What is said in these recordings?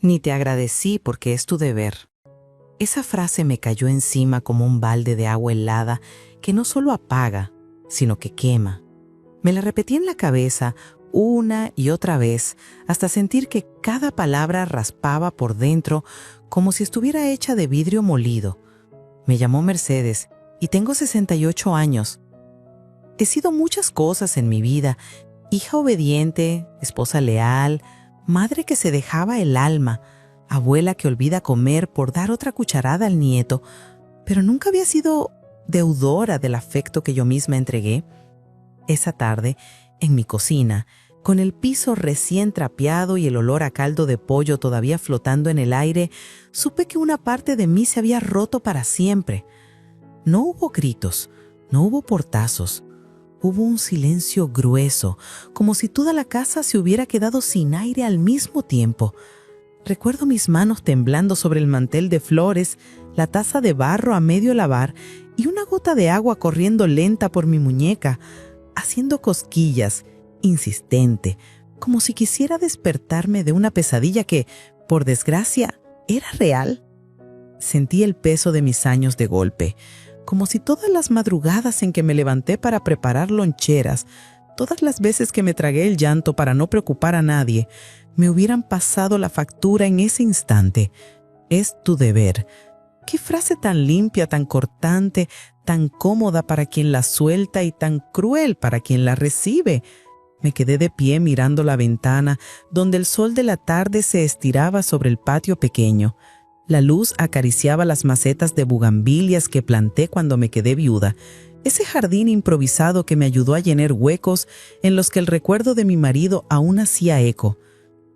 Ni te agradecí porque es tu deber. Esa frase me cayó encima como un balde de agua helada que no solo apaga, sino que quema. Me la repetí en la cabeza una y otra vez hasta sentir que cada palabra raspaba por dentro como si estuviera hecha de vidrio molido. Me llamó Mercedes y tengo 68 años. He sido muchas cosas en mi vida: hija obediente, esposa leal, madre que se dejaba el alma, abuela que olvida comer por dar otra cucharada al nieto, pero nunca había sido deudora del afecto que yo misma entregué. Esa tarde, en mi cocina, con el piso recién trapeado y el olor a caldo de pollo todavía flotando en el aire, supe que una parte de mí se había roto para siempre. No hubo gritos, no hubo portazos. Hubo un silencio grueso, como si toda la casa se hubiera quedado sin aire al mismo tiempo. Recuerdo mis manos temblando sobre el mantel de flores, la taza de barro a medio lavar y una gota de agua corriendo lenta por mi muñeca, haciendo cosquillas, insistente, como si quisiera despertarme de una pesadilla que, por desgracia, era real. Sentí el peso de mis años de golpe, como si todas las madrugadas en que me levanté para preparar loncheras, todas las veces que me tragué el llanto para no preocupar a nadie, me hubieran pasado la factura en ese instante. Es tu deber. Qué frase tan limpia, tan cortante, tan cómoda para quien la suelta y tan cruel para quien la recibe. Me quedé de pie mirando la ventana, donde el sol de la tarde se estiraba sobre el patio pequeño. La luz acariciaba las macetas de bugambilias que planté cuando me quedé viuda, ese jardín improvisado que me ayudó a llenar huecos en los que el recuerdo de mi marido aún hacía eco.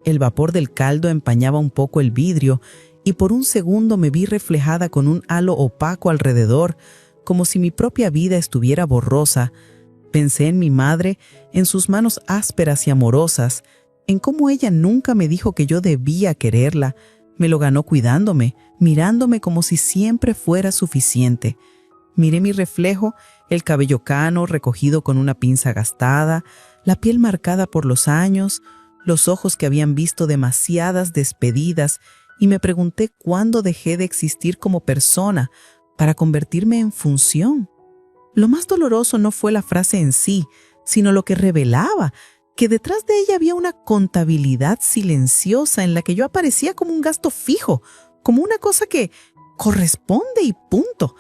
El vapor del caldo empañaba un poco el vidrio y por un segundo me vi reflejada con un halo opaco alrededor, como si mi propia vida estuviera borrosa. Pensé en mi madre, en sus manos ásperas y amorosas, en cómo ella nunca me dijo que yo debía quererla. Me lo ganó cuidándome, mirándome como si siempre fuera suficiente. Miré mi reflejo, el cabello cano recogido con una pinza gastada, la piel marcada por los años, los ojos que habían visto demasiadas despedidas, y me pregunté cuándo dejé de existir como persona para convertirme en función. Lo más doloroso no fue la frase en sí, sino lo que revelaba, que detrás de ella había una contabilidad silenciosa en la que yo aparecía como un gasto fijo, como una cosa que corresponde y punto.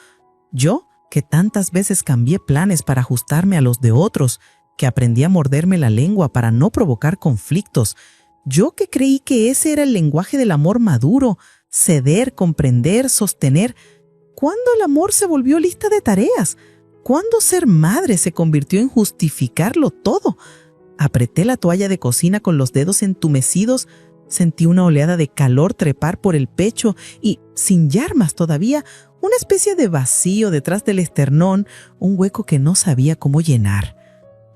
Yo, que tantas veces cambié planes para ajustarme a los de otros, que aprendí a morderme la lengua para no provocar conflictos. Yo que creí que ese era el lenguaje del amor maduro, ceder, comprender, sostener. ¿Cuándo el amor se volvió lista de tareas? ¿Cuándo ser madre se convirtió en justificarlo todo? Apreté la toalla de cocina con los dedos entumecidos, sentí una oleada de calor trepar por el pecho y, sin llamas todavía, una especie de vacío detrás del esternón, un hueco que no sabía cómo llenar.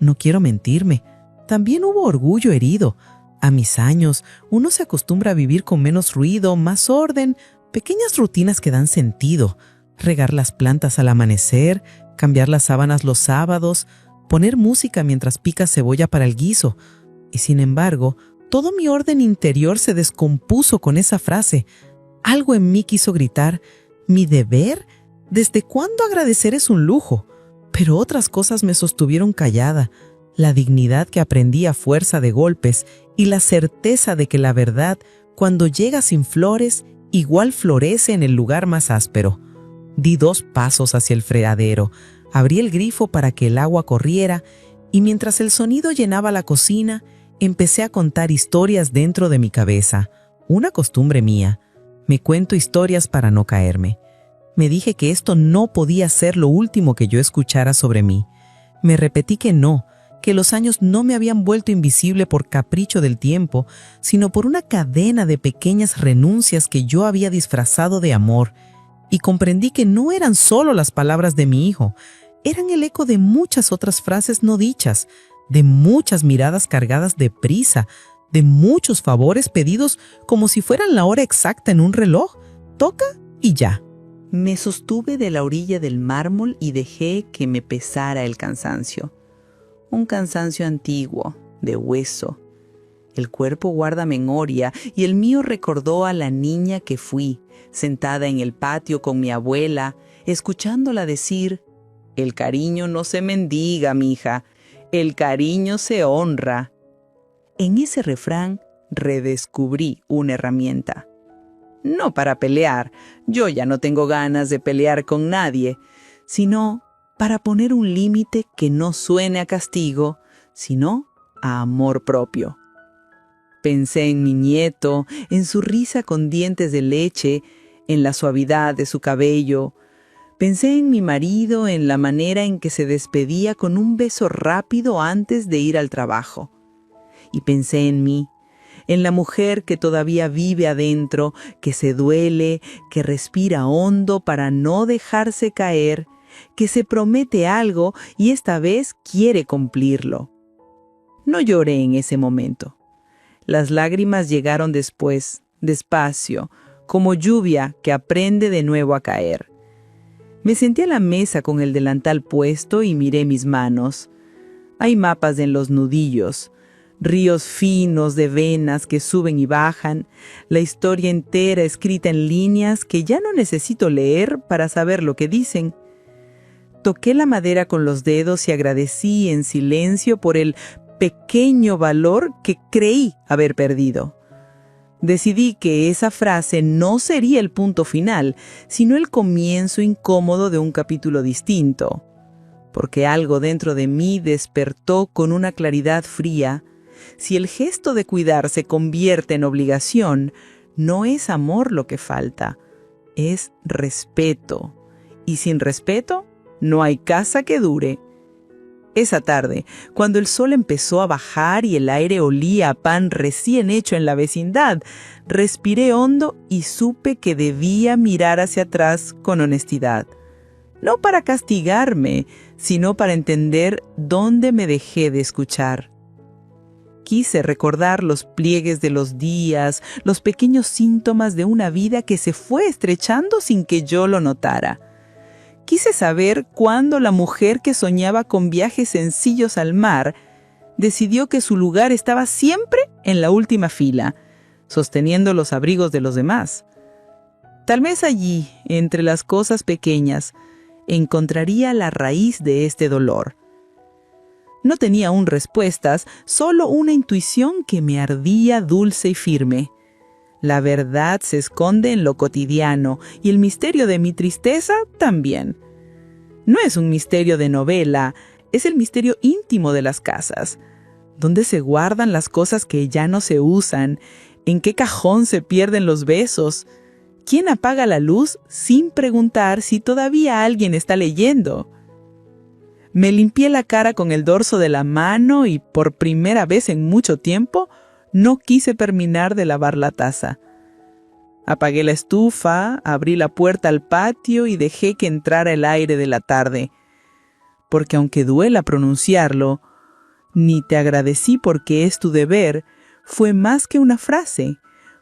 No quiero mentirme, también hubo orgullo herido. A mis años, uno se acostumbra a vivir con menos ruido, más orden, pequeñas rutinas que dan sentido. Regar las plantas al amanecer, cambiar las sábanas los sábados, poner música mientras pica cebolla para el guiso. Y sin embargo, todo mi orden interior se descompuso con esa frase. Algo en mí quiso gritar: ¿mi deber? ¿Desde cuándo agradecer es un lujo? Pero otras cosas me sostuvieron callada. La dignidad que aprendí a fuerza de golpes y la certeza de que la verdad, cuando llega sin flores, igual florece en el lugar más áspero. Di 2 pasos hacia el fregadero, abrí el grifo para que el agua corriera y mientras el sonido llenaba la cocina, empecé a contar historias dentro de mi cabeza. Una costumbre mía. Me cuento historias para no caerme. Me dije que esto no podía ser lo último que yo escuchara sobre mí. Me repetí que no, que los años no me habían vuelto invisible por capricho del tiempo, sino por una cadena de pequeñas renuncias que yo había disfrazado de amor. Y comprendí que no eran solo las palabras de mi hijo, eran el eco de muchas otras frases no dichas, de muchas miradas cargadas de prisa, de muchos favores pedidos como si fueran la hora exacta en un reloj. Toca y ya. Me sostuve de la orilla del mármol y dejé que me pesara el cansancio. Un cansancio antiguo, de hueso, El cuerpo guarda memoria y el mío recordó a la niña que fui, sentada en el patio con mi abuela, escuchándola decir: «El cariño no se mendiga, mija, el cariño se honra». En ese refrán redescubrí una herramienta. No para pelear, yo ya no tengo ganas de pelear con nadie, sino para poner un límite que no suene a castigo, sino a amor propio. Pensé en mi nieto, en su risa con dientes de leche, en la suavidad de su cabello. Pensé en mi marido, en la manera en que se despedía con un beso rápido antes de ir al trabajo. Y pensé en mí, en la mujer que todavía vive adentro, que se duele, que respira hondo para no dejarse caer, que se promete algo y esta vez quiere cumplirlo. No lloré en ese momento. Las lágrimas llegaron después, despacio, como lluvia que aprende de nuevo a caer. Me senté a la mesa con el delantal puesto y miré mis manos. Hay mapas en los nudillos, ríos finos de venas que suben y bajan, la historia entera escrita en líneas que ya no necesito leer para saber lo que dicen. Toqué la madera con los dedos y agradecí en silencio por el pequeño valor que creí haber perdido. Decidí que esa frase no sería el punto final, sino el comienzo incómodo de un capítulo distinto, porque algo dentro de mí despertó con una claridad fría. Si el gesto de cuidar se convierte en obligación, no es amor lo que falta, es respeto. Y sin respeto, no hay casa que dure. Esa tarde, cuando el sol empezó a bajar y el aire olía a pan recién hecho en la vecindad, respiré hondo y supe que debía mirar hacia atrás con honestidad. No para castigarme, sino para entender dónde me dejé de escuchar. Quise recordar los pliegues de los días, los pequeños síntomas de una vida que se fue estrechando sin que yo lo notara. Quise saber cuándo la mujer que soñaba con viajes sencillos al mar decidió que su lugar estaba siempre en la última fila, sosteniendo los abrigos de los demás. Tal vez allí, entre las cosas pequeñas, encontraría la raíz de este dolor. No tenía aún respuestas, solo una intuición que me ardía dulce y firme. La verdad se esconde en lo cotidiano y el misterio de mi tristeza también. No es un misterio de novela, es el misterio íntimo de las casas. ¿Dónde se guardan las cosas que ya no se usan? ¿En qué cajón se pierden los besos? ¿Quién apaga la luz sin preguntar si todavía alguien está leyendo? Me limpié la cara con el dorso de la mano y por primera vez en mucho tiempo no quise terminar de lavar la taza. Apagué la estufa, abrí la puerta al patio y dejé que entrara el aire de la tarde. Porque aunque duela pronunciarlo, ni te agradecí porque es tu deber, fue más que una frase.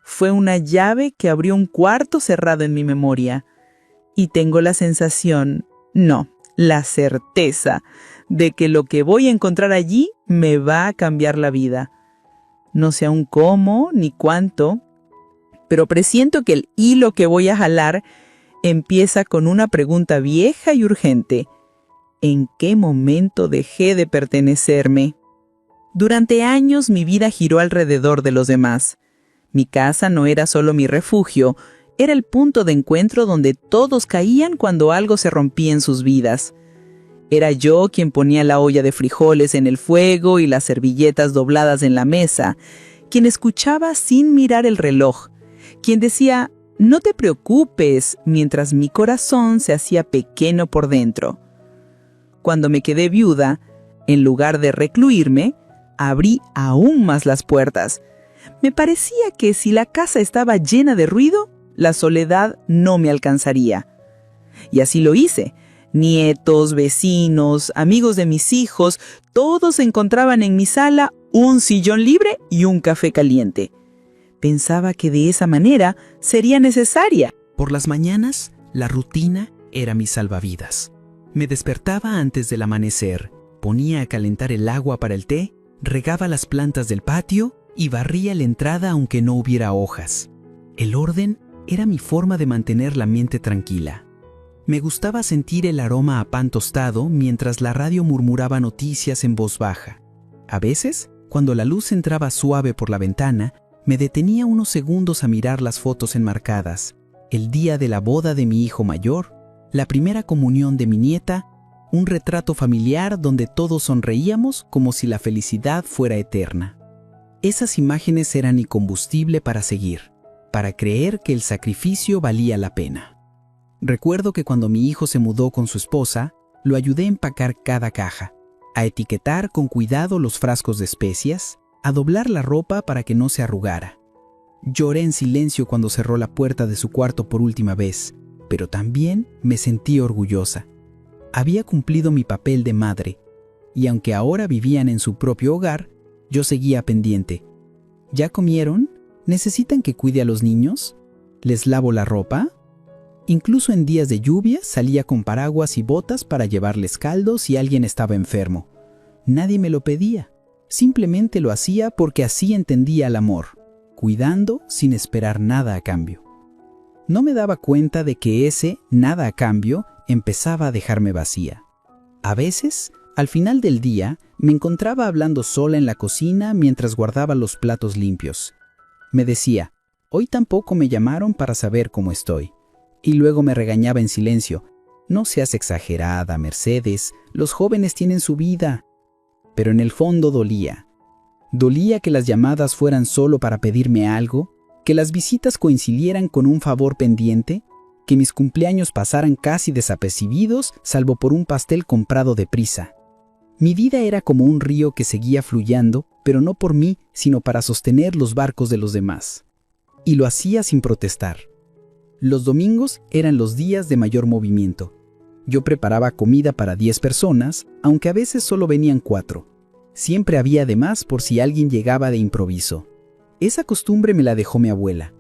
Fue una llave que abrió un cuarto cerrado en mi memoria. Y tengo la sensación, no, la certeza, de que lo que voy a encontrar allí me va a cambiar la vida. No sé aún cómo ni cuánto, pero presiento que el hilo que voy a jalar empieza con una pregunta vieja y urgente. ¿En qué momento dejé de pertenecerme? Durante años mi vida giró alrededor de los demás. Mi casa no era solo mi refugio, era el punto de encuentro donde todos caían cuando algo se rompía en sus vidas. Era yo quien ponía la olla de frijoles en el fuego y las servilletas dobladas en la mesa, quien escuchaba sin mirar el reloj, quien decía, no te preocupes, mientras mi corazón se hacía pequeño por dentro. Cuando me quedé viuda, en lugar de recluirme, abrí aún más las puertas. Me parecía que si la casa estaba llena de ruido, la soledad no me alcanzaría. Y así lo hice. Nietos, vecinos, amigos de mis hijos, todos encontraban en mi sala un sillón libre y un café caliente. Pensaba que de esa manera sería necesaria. Por las mañanas, la rutina era mi salvavidas. Me despertaba antes del amanecer, ponía a calentar el agua para el té, regaba las plantas del patio y barría la entrada aunque no hubiera hojas. El orden era mi forma de mantener la mente tranquila. Me gustaba sentir el aroma a pan tostado mientras la radio murmuraba noticias en voz baja. A veces, cuando la luz entraba suave por la ventana, me detenía unos segundos a mirar las fotos enmarcadas, el día de la boda de mi hijo mayor, la primera comunión de mi nieta, un retrato familiar donde todos sonreíamos como si la felicidad fuera eterna. Esas imágenes eran mi combustible para seguir, para creer que el sacrificio valía la pena. Recuerdo que cuando mi hijo se mudó con su esposa, lo ayudé a empacar cada caja, a etiquetar con cuidado los frascos de especias, a doblar la ropa para que no se arrugara. Lloré en silencio cuando cerró la puerta de su cuarto por última vez, pero también me sentí orgullosa. Había cumplido mi papel de madre, y aunque ahora vivían en su propio hogar, yo seguía pendiente. ¿Ya comieron? ¿Necesitan que cuide a los niños? ¿Les lavo la ropa? Incluso en días de lluvia salía con paraguas y botas para llevarles caldo si alguien estaba enfermo. Nadie me lo pedía, simplemente lo hacía porque así entendía el amor, cuidando sin esperar nada a cambio. No me daba cuenta de que ese nada a cambio empezaba a dejarme vacía. A veces, al final del día, me encontraba hablando sola en la cocina mientras guardaba los platos limpios. Me decía, hoy tampoco me llamaron para saber cómo estoy. Y luego me regañaba en silencio, no seas exagerada, Mercedes, los jóvenes tienen su vida. Pero en el fondo dolía. Dolía que las llamadas fueran solo para pedirme algo, que las visitas coincidieran con un favor pendiente, que mis cumpleaños pasaran casi desapercibidos salvo por un pastel comprado deprisa. Mi vida era como un río que seguía fluyendo, pero no por mí, sino para sostener los barcos de los demás. Y lo hacía sin protestar. Los domingos eran los días de mayor movimiento. Yo preparaba comida para 10 personas, aunque a veces solo venían 4. Siempre había de más por si alguien llegaba de improviso. Esa costumbre me la dejó mi abuela.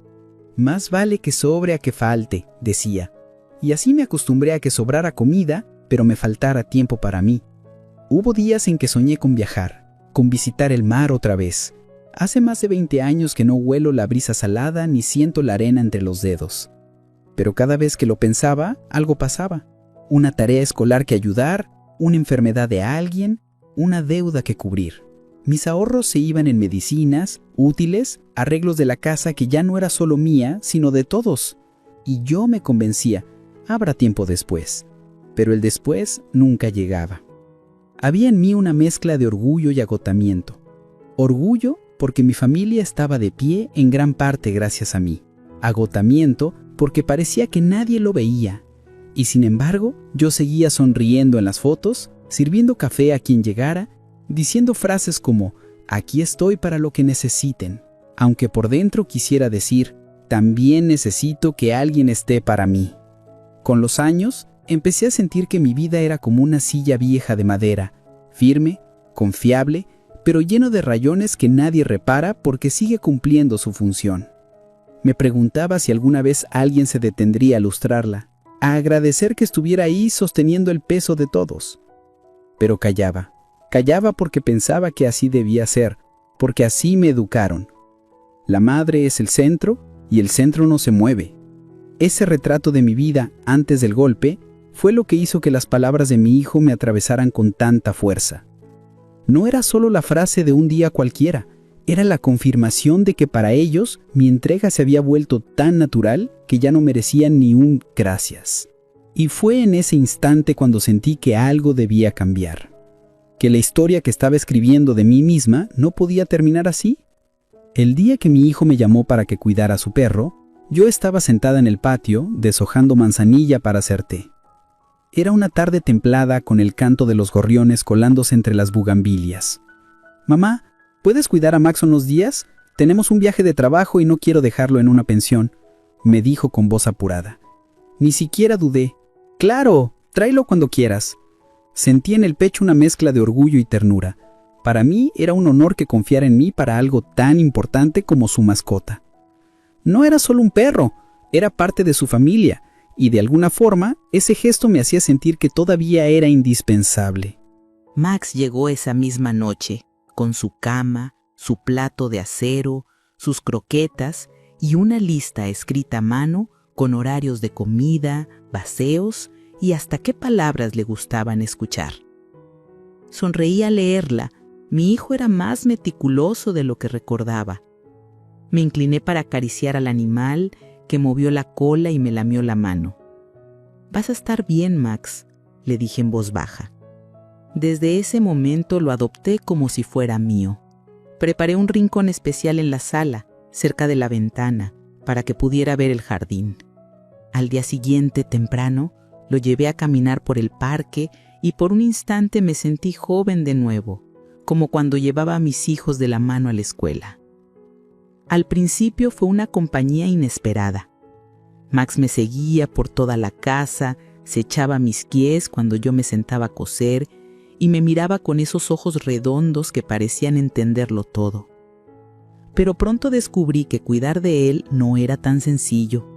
Más vale que sobre a que falte, decía. Y así me acostumbré a que sobrara comida, pero me faltara tiempo para mí. Hubo días en que soñé con viajar, con visitar el mar otra vez. Hace más de 20 años que no huelo la brisa salada ni siento la arena entre los dedos. Pero cada vez que lo pensaba, algo pasaba. Una tarea escolar que ayudar, una enfermedad de alguien, una deuda que cubrir. Mis ahorros se iban en medicinas, útiles, arreglos de la casa que ya no era solo mía, sino de todos. Y yo me convencía, habrá tiempo después. Pero el después nunca llegaba. Había en mí una mezcla de orgullo y agotamiento. Orgullo porque mi familia estaba de pie en gran parte gracias a mí. Agotamiento porque parecía que nadie lo veía. Y sin embargo, yo seguía sonriendo en las fotos, sirviendo café a quien llegara, diciendo frases como, aquí estoy para lo que necesiten, aunque por dentro quisiera decir, también necesito que alguien esté para mí. Con los años, empecé a sentir que mi vida era como una silla vieja de madera, firme, confiable, pero lleno de rayones que nadie repara porque sigue cumpliendo su función. Me preguntaba si alguna vez alguien se detendría a lustrarla, a agradecer que estuviera ahí sosteniendo el peso de todos. Pero callaba. Callaba porque pensaba que así debía ser, porque así me educaron. La madre es el centro y el centro no se mueve. Ese retrato de mi vida antes del golpe fue lo que hizo que las palabras de mi hijo me atravesaran con tanta fuerza. No era solo la frase de un día cualquiera, era la confirmación de que para ellos mi entrega se había vuelto tan natural que ya no merecían ni un gracias. Y fue en ese instante cuando sentí que algo debía cambiar. Que la historia que estaba escribiendo de mí misma no podía terminar así. El día que mi hijo me llamó para que cuidara a su perro, yo estaba sentada en el patio deshojando manzanilla para hacer té. Era una tarde templada con el canto de los gorriones colándose entre las bugambilias. «Mamá, ¿puedes cuidar a Max unos días? Tenemos un viaje de trabajo y no quiero dejarlo en una pensión», me dijo con voz apurada. Ni siquiera dudé. «Claro, tráelo cuando quieras». Sentí en el pecho una mezcla de orgullo y ternura. Para mí era un honor que confiara en mí para algo tan importante como su mascota. No era solo un perro, era parte de su familia, y de alguna forma ese gesto me hacía sentir que todavía era indispensable. Max llegó esa misma noche, con su cama, su plato de acero, sus croquetas y una lista escrita a mano con horarios de comida, paseos y hasta qué palabras le gustaban escuchar. Sonreí al leerla. Mi hijo era más meticuloso de lo que recordaba. Me incliné para acariciar al animal, que movió la cola y me lamió la mano. «Vas a estar bien, Max», le dije en voz baja. Desde ese momento lo adopté como si fuera mío. Preparé un rincón especial en la sala, cerca de la ventana, para que pudiera ver el jardín. Al día siguiente, temprano, lo llevé a caminar por el parque y por un instante me sentí joven de nuevo, como cuando llevaba a mis hijos de la mano a la escuela. Al principio fue una compañía inesperada. Max me seguía por toda la casa, se echaba a mis pies cuando yo me sentaba a coser y me miraba con esos ojos redondos que parecían entenderlo todo. Pero pronto descubrí que cuidar de él no era tan sencillo.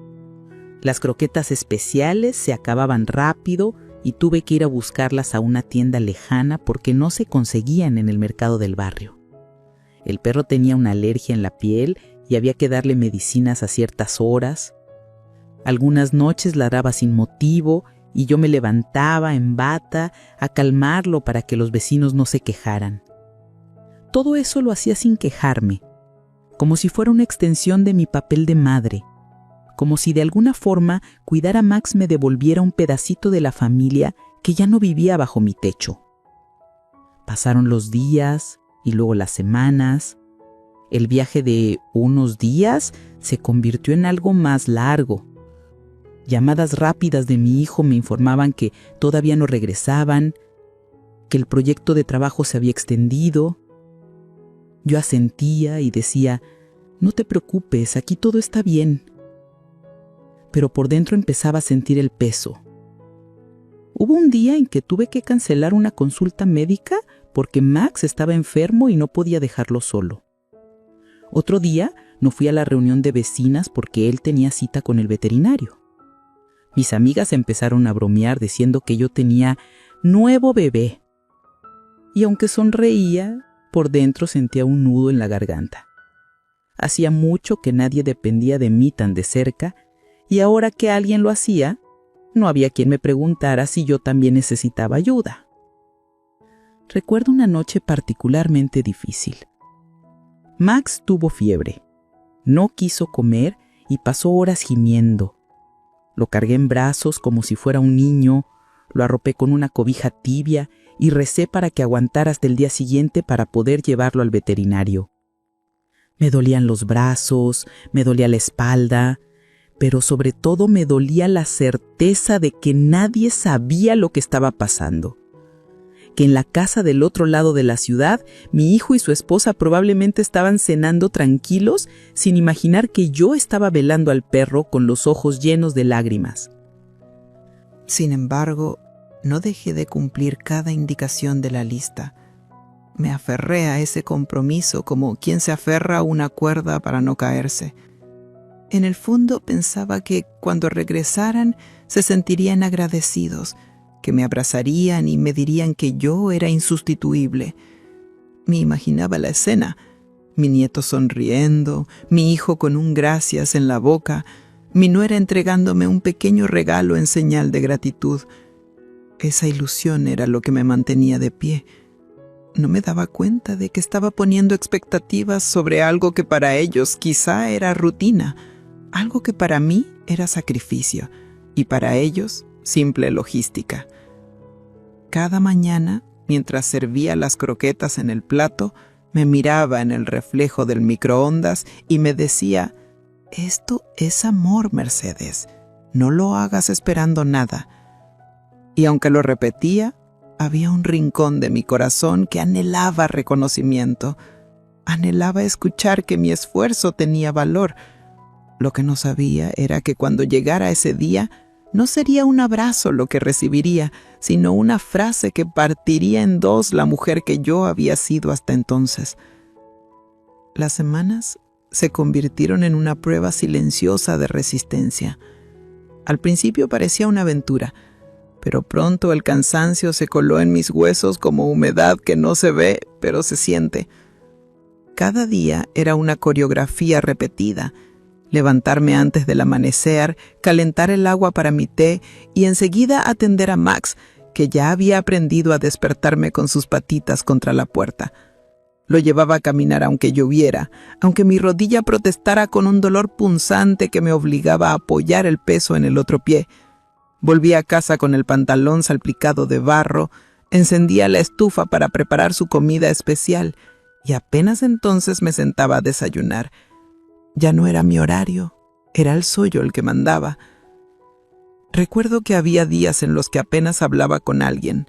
Las croquetas especiales se acababan rápido y tuve que ir a buscarlas a una tienda lejana porque no se conseguían en el mercado del barrio. El perro tenía una alergia en la piel y había que darle medicinas a ciertas horas. Algunas noches ladraba sin motivo y yo me levantaba en bata a calmarlo para que los vecinos no se quejaran. Todo eso lo hacía sin quejarme, como si fuera una extensión de mi papel de madre, como si de alguna forma cuidar a Max me devolviera un pedacito de la familia que ya no vivía bajo mi techo. Pasaron los días y luego las semanas. El viaje de unos días se convirtió en algo más largo. Llamadas rápidas de mi hijo me informaban que todavía no regresaban, que el proyecto de trabajo se había extendido. Yo asentía y decía, «No te preocupes, aquí todo está bien». Pero por dentro empezaba a sentir el peso. Hubo un día en que tuve que cancelar una consulta médica porque Max estaba enfermo y no podía dejarlo solo. Otro día no fui a la reunión de vecinas porque él tenía cita con el veterinario. Mis amigas empezaron a bromear diciendo que yo tenía nuevo bebé. Y aunque sonreía, por dentro sentía un nudo en la garganta. Hacía mucho que nadie dependía de mí tan de cerca, y ahora que alguien lo hacía, no había quien me preguntara si yo también necesitaba ayuda. Recuerdo una noche particularmente difícil. Max tuvo fiebre, no quiso comer y pasó horas gimiendo. Lo cargué en brazos como si fuera un niño, lo arropé con una cobija tibia y recé para que aguantara hasta el día siguiente para poder llevarlo al veterinario. Me dolían los brazos, me dolía la espalda, pero sobre todo me dolía la certeza de que nadie sabía lo que estaba pasando. Que en la casa del otro lado de la ciudad, mi hijo y su esposa probablemente estaban cenando tranquilos sin imaginar que yo estaba velando al perro con los ojos llenos de lágrimas. Sin embargo, no dejé de cumplir cada indicación de la lista. Me aferré a ese compromiso como quien se aferra a una cuerda para no caerse. En el fondo pensaba que cuando regresaran se sentirían agradecidos, que me abrazarían y me dirían que yo era insustituible. Me imaginaba la escena, mi nieto sonriendo, mi hijo con un gracias en la boca, mi nuera entregándome un pequeño regalo en señal de gratitud. Esa ilusión era lo que me mantenía de pie. No me daba cuenta de que estaba poniendo expectativas sobre algo que para ellos quizá era rutina, algo que para mí era sacrificio y para ellos simple logística. Cada mañana, mientras servía las croquetas en el plato, me miraba en el reflejo del microondas y me decía, «Esto es amor, Mercedes, no lo hagas esperando nada». Y aunque lo repetía, había un rincón de mi corazón que anhelaba reconocimiento, anhelaba escuchar que mi esfuerzo tenía valor. Lo que no sabía era que cuando llegara ese día, no sería un abrazo lo que recibiría, sino una frase que partiría en dos la mujer que yo había sido hasta entonces. Las semanas se convirtieron en una prueba silenciosa de resistencia. Al principio parecía una aventura, pero pronto el cansancio se coló en mis huesos como humedad que no se ve, pero se siente. Cada día era una coreografía repetida. Levantarme antes del amanecer, calentar el agua para mi té y enseguida atender a Max, que ya había aprendido a despertarme con sus patitas contra la puerta. Lo llevaba a caminar aunque lloviera, aunque mi rodilla protestara con un dolor punzante que me obligaba a apoyar el peso en el otro pie. Volví a casa con el pantalón salpicado de barro, encendía la estufa para preparar su comida especial y apenas entonces me sentaba a desayunar. Ya no era mi horario, era el suyo el que mandaba. Recuerdo que había días en los que apenas hablaba con alguien.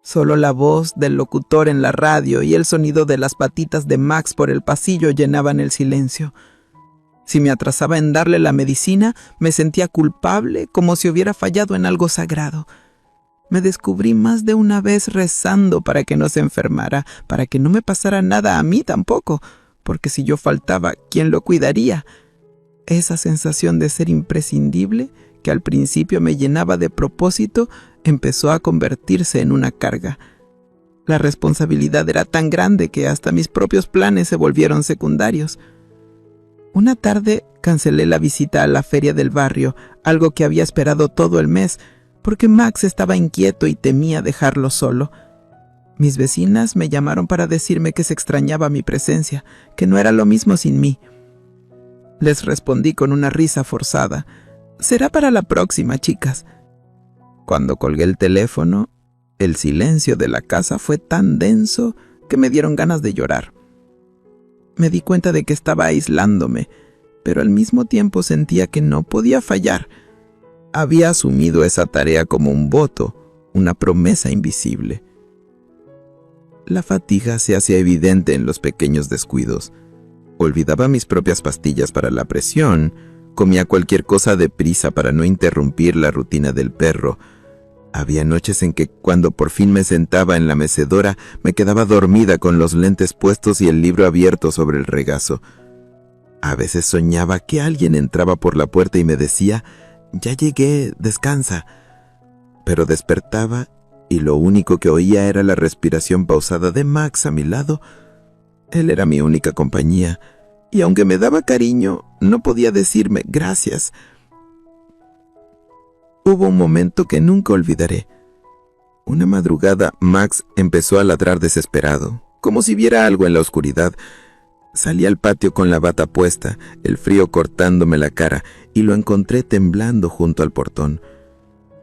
Solo la voz del locutor en la radio y el sonido de las patitas de Max por el pasillo llenaban el silencio. Si me atrasaba en darle la medicina, me sentía culpable, como si hubiera fallado en algo sagrado. Me descubrí más de una vez rezando para que no se enfermara, para que no me pasara nada a mí tampoco, porque si yo faltaba, ¿quién lo cuidaría? Esa sensación de ser imprescindible, que al principio me llenaba de propósito, empezó a convertirse en una carga. La responsabilidad era tan grande que hasta mis propios planes se volvieron secundarios. Una tarde cancelé la visita a la feria del barrio, algo que había esperado todo el mes, porque Max estaba inquieto y temía dejarlo solo. Mis vecinas me llamaron para decirme que se extrañaba mi presencia, que no era lo mismo sin mí. Les respondí con una risa forzada. «Será para la próxima, chicas». Cuando colgué el teléfono, el silencio de la casa fue tan denso que me dieron ganas de llorar. Me di cuenta de que estaba aislándome, pero al mismo tiempo sentía que no podía fallar. Había asumido esa tarea como un voto, una promesa invisible. La fatiga se hacía evidente en los pequeños descuidos. Olvidaba mis propias pastillas para la presión, comía cualquier cosa deprisa para no interrumpir la rutina del perro. Había noches en que, cuando por fin me sentaba en la mecedora, me quedaba dormida con los lentes puestos y el libro abierto sobre el regazo. A veces soñaba que alguien entraba por la puerta y me decía: «Ya llegué, descansa». Pero despertaba y lo único que oía era la respiración pausada de Max a mi lado. Él era mi única compañía, y aunque me daba cariño, no podía decirme gracias. Hubo un momento que nunca olvidaré. Una madrugada, Max empezó a ladrar desesperado, como si viera algo en la oscuridad. Salí al patio con la bata puesta, el frío cortándome la cara, y lo encontré temblando junto al portón.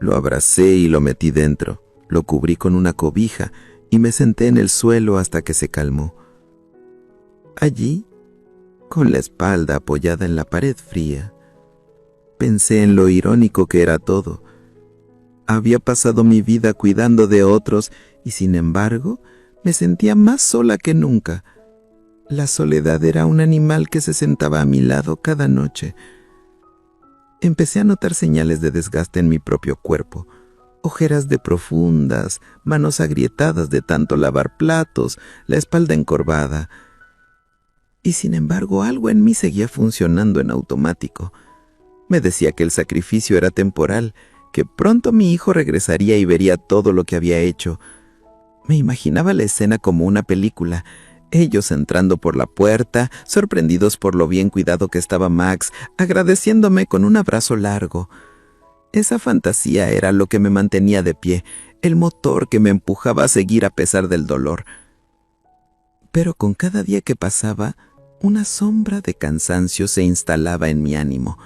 Lo abracé y lo metí dentro, lo cubrí con una cobija y me senté en el suelo hasta que se calmó. Allí, con la espalda apoyada en la pared fría, pensé en lo irónico que era todo. Había pasado mi vida cuidando de otros y, sin embargo, me sentía más sola que nunca. La soledad era un animal que se sentaba a mi lado cada noche. Empecé a notar señales de desgaste en mi propio cuerpo. Ojeras de profundas, manos agrietadas de tanto lavar platos, la espalda encorvada. Y sin embargo, algo en mí seguía funcionando en automático. Me decía que el sacrificio era temporal, que pronto mi hijo regresaría y vería todo lo que había hecho. Me imaginaba la escena como una película, ellos entrando por la puerta, sorprendidos por lo bien cuidado que estaba Max, agradeciéndome con un abrazo largo. Esa fantasía era lo que me mantenía de pie, el motor que me empujaba a seguir a pesar del dolor. Pero con cada día que pasaba, una sombra de cansancio se instalaba en mi ánimo.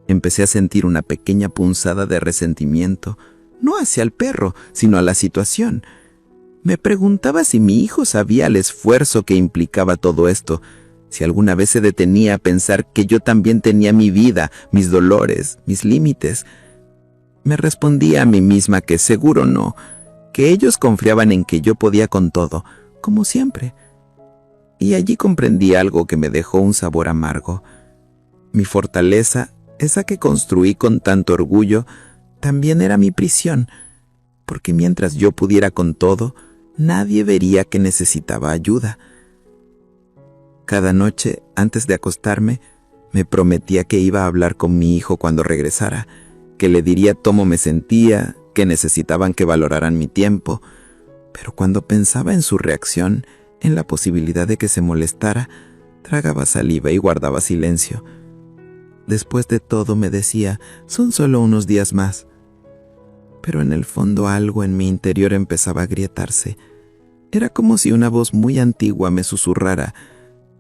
Empecé a sentir una pequeña punzada de resentimiento, no hacia el perro, sino a la situación. Me preguntaba si mi hijo sabía el esfuerzo que implicaba todo esto, si alguna vez se detenía a pensar que yo también tenía mi vida, mis dolores, mis límites. Me respondía a mí misma que seguro no, que ellos confiaban en que yo podía con todo, como siempre. Y allí comprendí algo que me dejó un sabor amargo. Mi fortaleza, esa que construí con tanto orgullo, también era mi prisión, porque mientras yo pudiera con todo, nadie vería que necesitaba ayuda. Cada noche, antes de acostarme, me prometía que iba a hablar con mi hijo cuando regresara, que le diría cómo me sentía, que necesitaban que valoraran mi tiempo. Pero cuando pensaba en su reacción, En la posibilidad de que se molestara, tragaba saliva y guardaba silencio. Después de todo me decía, son solo unos días más. Pero en el fondo algo en mi interior empezaba a agrietarse. Era como si una voz muy antigua me susurrara,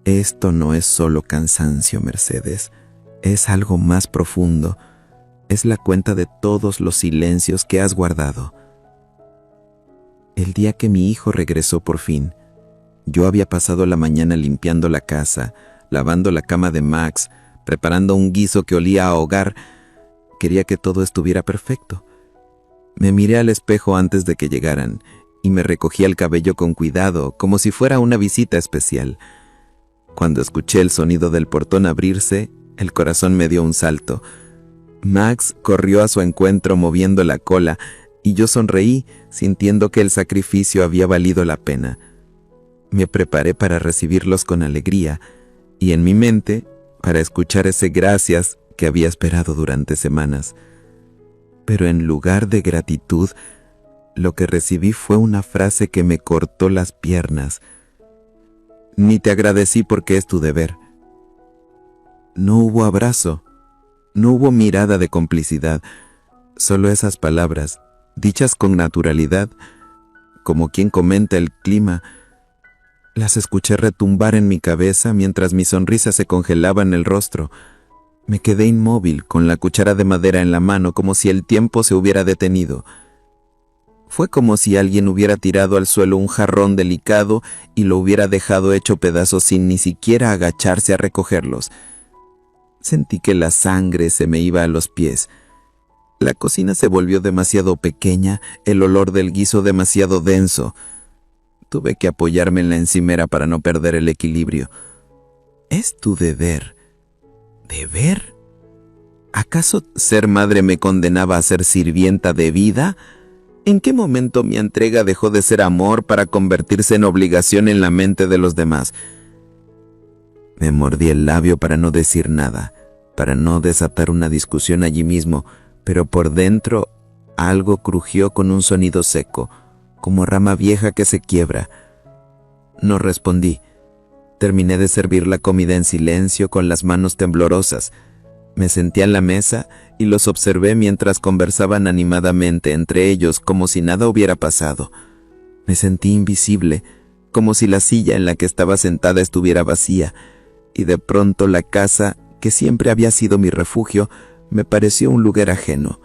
esto no es solo cansancio, Mercedes, es algo más profundo. Es la cuenta de todos los silencios que has guardado. El día que mi hijo regresó por fin, yo había pasado la mañana limpiando la casa, lavando la cama de Max, preparando un guiso que olía a hogar. Quería que todo estuviera perfecto. Me miré al espejo antes de que llegaran y me recogí el cabello con cuidado, como si fuera una visita especial. Cuando escuché el sonido del portón abrirse, el corazón me dio un salto. Max corrió a su encuentro moviendo la cola y yo sonreí, sintiendo que el sacrificio había valido la pena. Me preparé para recibirlos con alegría y en mi mente para escuchar ese gracias que había esperado durante semanas. Pero en lugar de gratitud, lo que recibí fue una frase que me cortó las piernas. Ni te agradecí porque es tu deber. No hubo abrazo, no hubo mirada de complicidad, solo esas palabras, dichas con naturalidad, como quien comenta el clima. Las escuché retumbar en mi cabeza mientras mi sonrisa se congelaba en el rostro. Me quedé inmóvil, con la cuchara de madera en la mano, como si el tiempo se hubiera detenido. Fue como si alguien hubiera tirado al suelo un jarrón delicado y lo hubiera dejado hecho pedazos sin ni siquiera agacharse a recogerlos. Sentí que la sangre se me iba a los pies. La cocina se volvió demasiado pequeña, el olor del guiso demasiado denso. Tuve que apoyarme en la encimera para no perder el equilibrio. Es tu deber. ¿Deber? ¿Acaso ser madre me condenaba a ser sirvienta de vida? ¿En qué momento mi entrega dejó de ser amor para convertirse en obligación en la mente de los demás? Me mordí el labio para no decir nada, para no desatar una discusión allí mismo, pero por dentro algo crujió con un sonido seco, como rama vieja que se quiebra. No respondí. Terminé de servir la comida en silencio con las manos temblorosas. Me senté a la mesa y los observé mientras conversaban animadamente entre ellos como si nada hubiera pasado. Me sentí invisible, como si la silla en la que estaba sentada estuviera vacía, y de pronto la casa, que siempre había sido mi refugio, me pareció un lugar ajeno.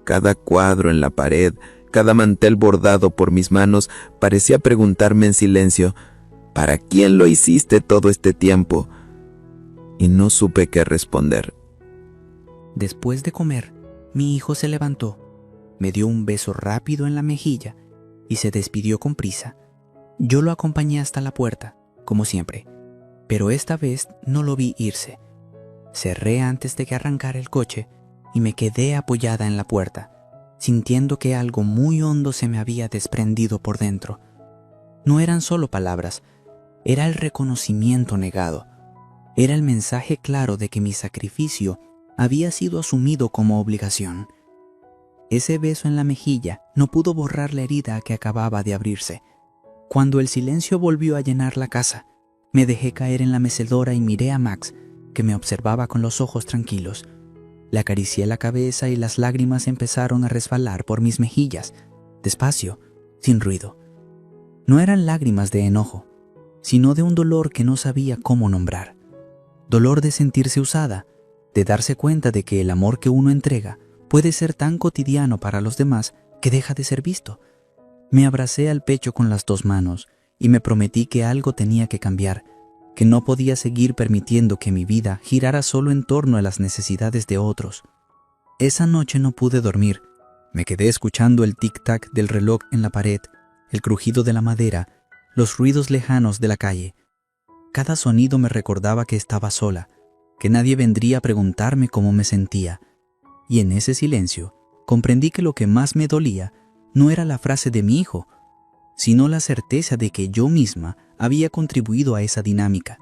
Cada cuadro en la pared, cada mantel bordado por mis manos parecía preguntarme en silencio, ¿para quién lo hiciste todo este tiempo? Y no supe qué responder. Después de comer, mi hijo se levantó, me dio un beso rápido en la mejilla y se despidió con prisa. Yo lo acompañé hasta la puerta, como siempre, pero esta vez no lo vi irse. Cerré antes de que arrancara el coche y me quedé apoyada en la puerta, sintiendo que algo muy hondo se me había desprendido por dentro. No eran solo palabras, era el reconocimiento negado. Era el mensaje claro de que mi sacrificio había sido asumido como obligación. Ese beso en la mejilla no pudo borrar la herida que acababa de abrirse. Cuando el silencio volvió a llenar la casa, me dejé caer en la mecedora y miré a Max, que me observaba con los ojos tranquilos. Le acaricié la cabeza y las lágrimas empezaron a resbalar por mis mejillas, despacio, sin ruido. No eran lágrimas de enojo, sino de un dolor que no sabía cómo nombrar. Dolor de sentirse usada, de darse cuenta de que el amor que uno entrega puede ser tan cotidiano para los demás que deja de ser visto. Me abracé al pecho con las dos manos y me prometí que algo tenía que cambiar, que no podía seguir permitiendo que mi vida girara solo en torno a las necesidades de otros. Esa noche no pude dormir. Me quedé escuchando el tic-tac del reloj en la pared, el crujido de la madera, los ruidos lejanos de la calle. Cada sonido me recordaba que estaba sola, que nadie vendría a preguntarme cómo me sentía. Y en ese silencio comprendí que lo que más me dolía no era la frase de mi hijo, sino la certeza de que yo misma había contribuido a esa dinámica.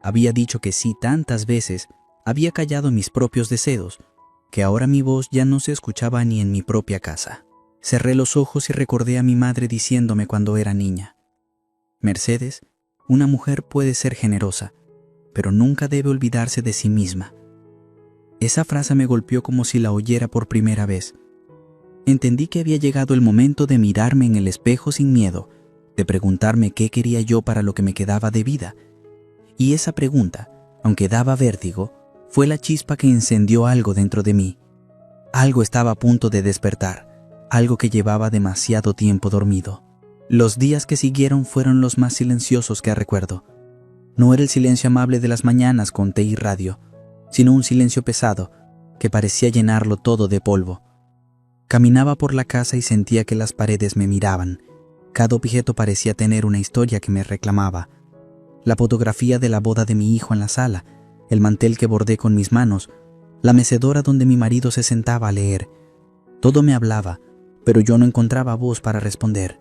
Había dicho que sí tantas veces, había callado mis propios deseos, que ahora mi voz ya no se escuchaba ni en mi propia casa. Cerré los ojos y recordé a mi madre diciéndome cuando era niña: Mercedes, una mujer puede ser generosa, pero nunca debe olvidarse de sí misma. Esa frase me golpeó como si la oyera por primera vez. Entendí que había llegado el momento de mirarme en el espejo sin miedo, de preguntarme qué quería yo para lo que me quedaba de vida. Y esa pregunta, aunque daba vértigo, fue la chispa que encendió algo dentro de mí. Algo estaba a punto de despertar, algo que llevaba demasiado tiempo dormido. Los días que siguieron fueron los más silenciosos que recuerdo. No era el silencio amable de las mañanas con té y radio, sino un silencio pesado que parecía llenarlo todo de polvo. Caminaba por la casa y sentía que las paredes me miraban. Cada objeto parecía tener una historia que me reclamaba. La fotografía de la boda de mi hijo en la sala, el mantel que bordé con mis manos, la mecedora donde mi marido se sentaba a leer. Todo me hablaba, pero yo no encontraba voz para responder.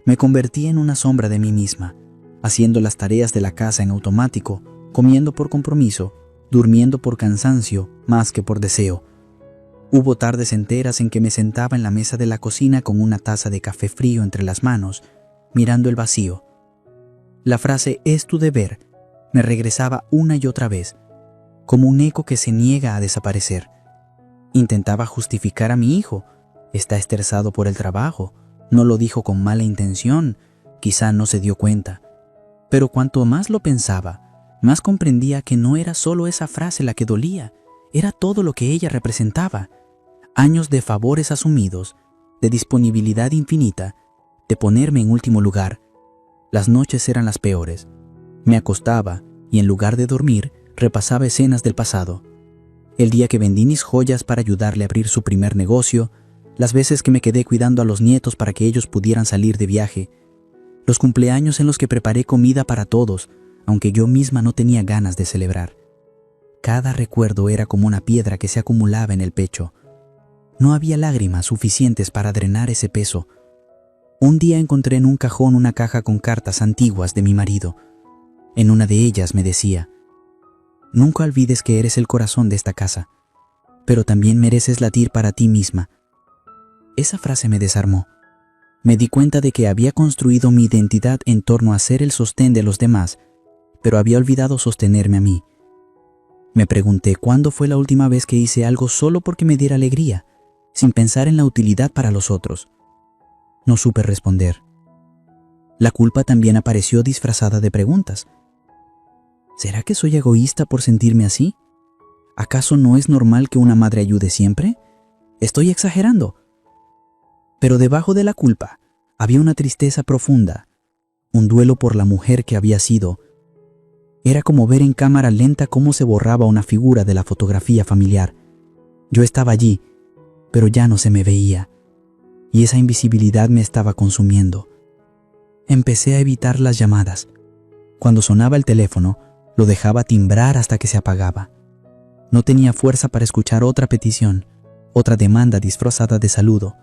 Me convertí en una sombra de mí misma, haciendo las tareas de la casa en automático, comiendo por compromiso, durmiendo por cansancio más que por deseo. Hubo tardes enteras en que me sentaba en la mesa de la cocina con una taza de café frío entre las manos, mirando el vacío. La frase «es tu deber» me regresaba una y otra vez, como un eco que se niega a desaparecer. Intentaba justificar a mi hijo. Está estresado por el trabajo, no lo dijo con mala intención, quizá no se dio cuenta. Pero cuanto más lo pensaba, más comprendía que no era solo esa frase la que dolía, era todo lo que ella representaba. Años de favores asumidos, de disponibilidad infinita, de ponerme en último lugar. Las noches eran las peores. Me acostaba y en lugar de dormir, repasaba escenas del pasado. El día que vendí mis joyas para ayudarle a abrir su primer negocio, las veces que me quedé cuidando a los nietos para que ellos pudieran salir de viaje, los cumpleaños en los que preparé comida para todos, aunque yo misma no tenía ganas de celebrar. Cada recuerdo era como una piedra que se acumulaba en el pecho. No había lágrimas suficientes para drenar ese peso. Un día encontré en un cajón una caja con cartas antiguas de mi marido. En una de ellas me decía: «Nunca olvides que eres el corazón de esta casa, pero también mereces latir para ti misma». Esa frase me desarmó. Me di cuenta de que había construido mi identidad en torno a ser el sostén de los demás, pero había olvidado sostenerme a mí. Me pregunté cuándo fue la última vez que hice algo solo porque me diera alegría, sin pensar en la utilidad para los otros. No supe responder. La culpa también apareció disfrazada de preguntas. ¿Será que soy egoísta por sentirme así? ¿Acaso no es normal que una madre ayude siempre? ¿Estoy exagerando? Pero debajo de la culpa había una tristeza profunda, un duelo por la mujer que había sido. Era como ver en cámara lenta cómo se borraba una figura de la fotografía familiar. Yo estaba allí, pero ya no se me veía, y esa invisibilidad me estaba consumiendo. Empecé a evitar las llamadas. Cuando sonaba el teléfono, lo dejaba timbrar hasta que se apagaba. No tenía fuerza para escuchar otra petición, otra demanda disfrazada de saludo.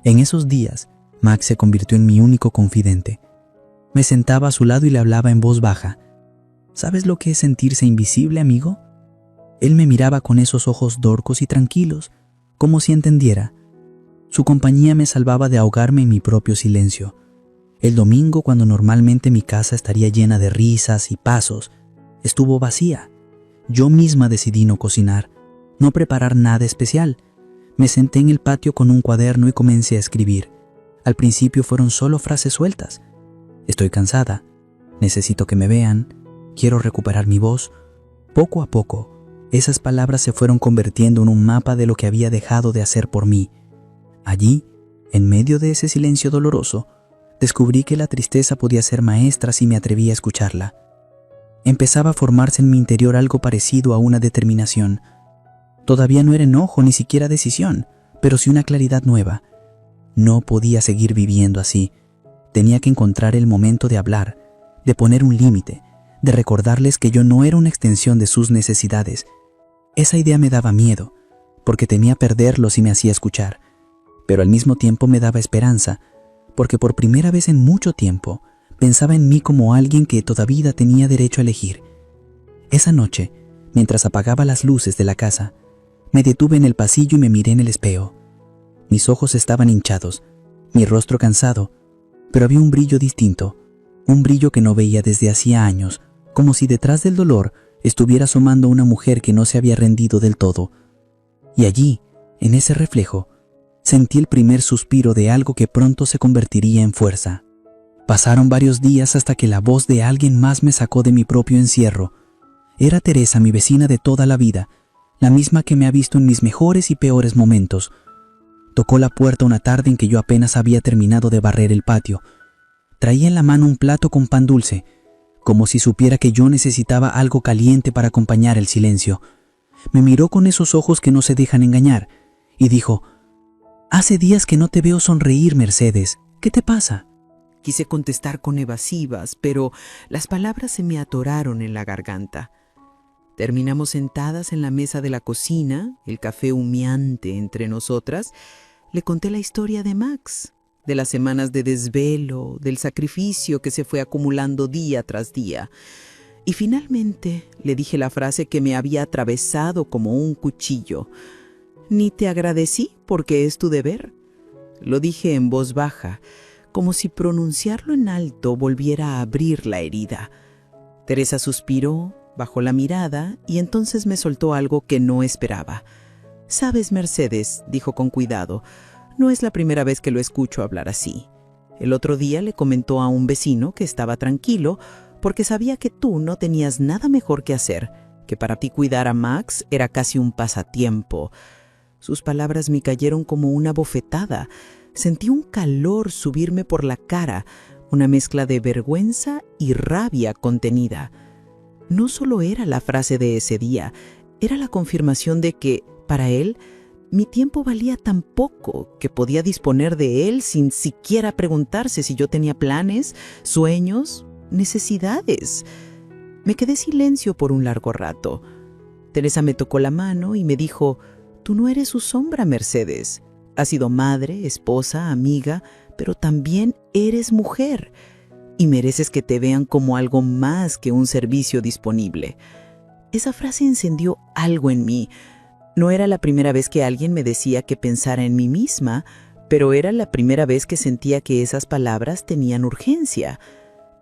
En esos días, Max se convirtió en mi único confidente. Me sentaba a su lado y le hablaba en voz baja. ¿Sabes lo que es sentirse invisible, amigo? Él me miraba con esos ojos dorcos y tranquilos, como si entendiera. Su compañía me salvaba de ahogarme en mi propio silencio. El domingo, cuando normalmente mi casa estaría llena de risas y pasos, estuvo vacía. Yo misma decidí no cocinar, no preparar nada especial. Me senté en el patio con un cuaderno y comencé a escribir. Al principio fueron solo frases sueltas. Estoy cansada, necesito que me vean, quiero recuperar mi voz. Poco a poco, esas palabras se fueron convirtiendo en un mapa de lo que había dejado de hacer por mí. Allí, en medio de ese silencio doloroso, descubrí que la tristeza podía ser maestra si me atrevía a escucharla. Empezaba a formarse en mi interior algo parecido a una determinación. Todavía no era enojo ni siquiera decisión, pero sí una claridad nueva. No podía seguir viviendo así. Tenía que encontrar el momento de hablar, de poner un límite, de recordarles que yo no era una extensión de sus necesidades. Esa idea me daba miedo, porque temía perderlo si me hacía escuchar, pero al mismo tiempo me daba esperanza, porque por primera vez en mucho tiempo pensaba en mí como alguien que todavía tenía derecho a elegir. Esa noche, mientras apagaba las luces de la casa, me detuve en el pasillo y me miré en el espejo. Mis ojos estaban hinchados, mi rostro cansado, pero había un brillo distinto, un brillo que no veía desde hacía años, como si detrás del dolor estuviera asomando una mujer que no se había rendido del todo. Y allí, en ese reflejo, sentí el primer suspiro de algo que pronto se convertiría en fuerza. Pasaron varios días hasta que la voz de alguien más me sacó de mi propio encierro. Era Teresa, mi vecina de toda la vida, la misma que me ha visto en mis mejores y peores momentos. Tocó la puerta una tarde en que yo apenas había terminado de barrer el patio. Traía en la mano un plato con pan dulce, como si supiera que yo necesitaba algo caliente para acompañar el silencio. Me miró con esos ojos que no se dejan engañar y dijo: «Hace días que no te veo sonreír, Mercedes. ¿Qué te pasa?». Quise contestar con evasivas, pero las palabras se me atoraron en la garganta. Terminamos sentadas en la mesa de la cocina, el café humeante entre nosotras. Le conté la historia de Max, de las semanas de desvelo, del sacrificio que se fue acumulando día tras día. Y finalmente le dije la frase que me había atravesado como un cuchillo: «Ni te agradecí porque es tu deber». Lo dije en voz baja, como si pronunciarlo en alto volviera a abrir la herida. Teresa suspiró, bajó la mirada y entonces me soltó algo que no esperaba. «Sabes, Mercedes», dijo con cuidado, «no es la primera vez que lo escucho hablar así. El otro día le comentó a un vecino que estaba tranquilo porque sabía que tú no tenías nada mejor que hacer, que para ti cuidar a Max era casi un pasatiempo». Sus palabras me cayeron como una bofetada. Sentí un calor subirme por la cara, una mezcla de vergüenza y rabia contenida. No solo era la frase de ese día, era la confirmación de que, para él, mi tiempo valía tan poco que podía disponer de él sin siquiera preguntarse si yo tenía planes, sueños, necesidades. Me quedé silencio por un largo rato. Teresa me tocó la mano y me dijo: «Tú no eres su sombra, Mercedes. Has sido madre, esposa, amiga, pero también eres mujer. Y mereces que te vean como algo más que un servicio disponible». Esa frase encendió algo en mí. No era la primera vez que alguien me decía que pensara en mí misma, pero era la primera vez que sentía que esas palabras tenían urgencia.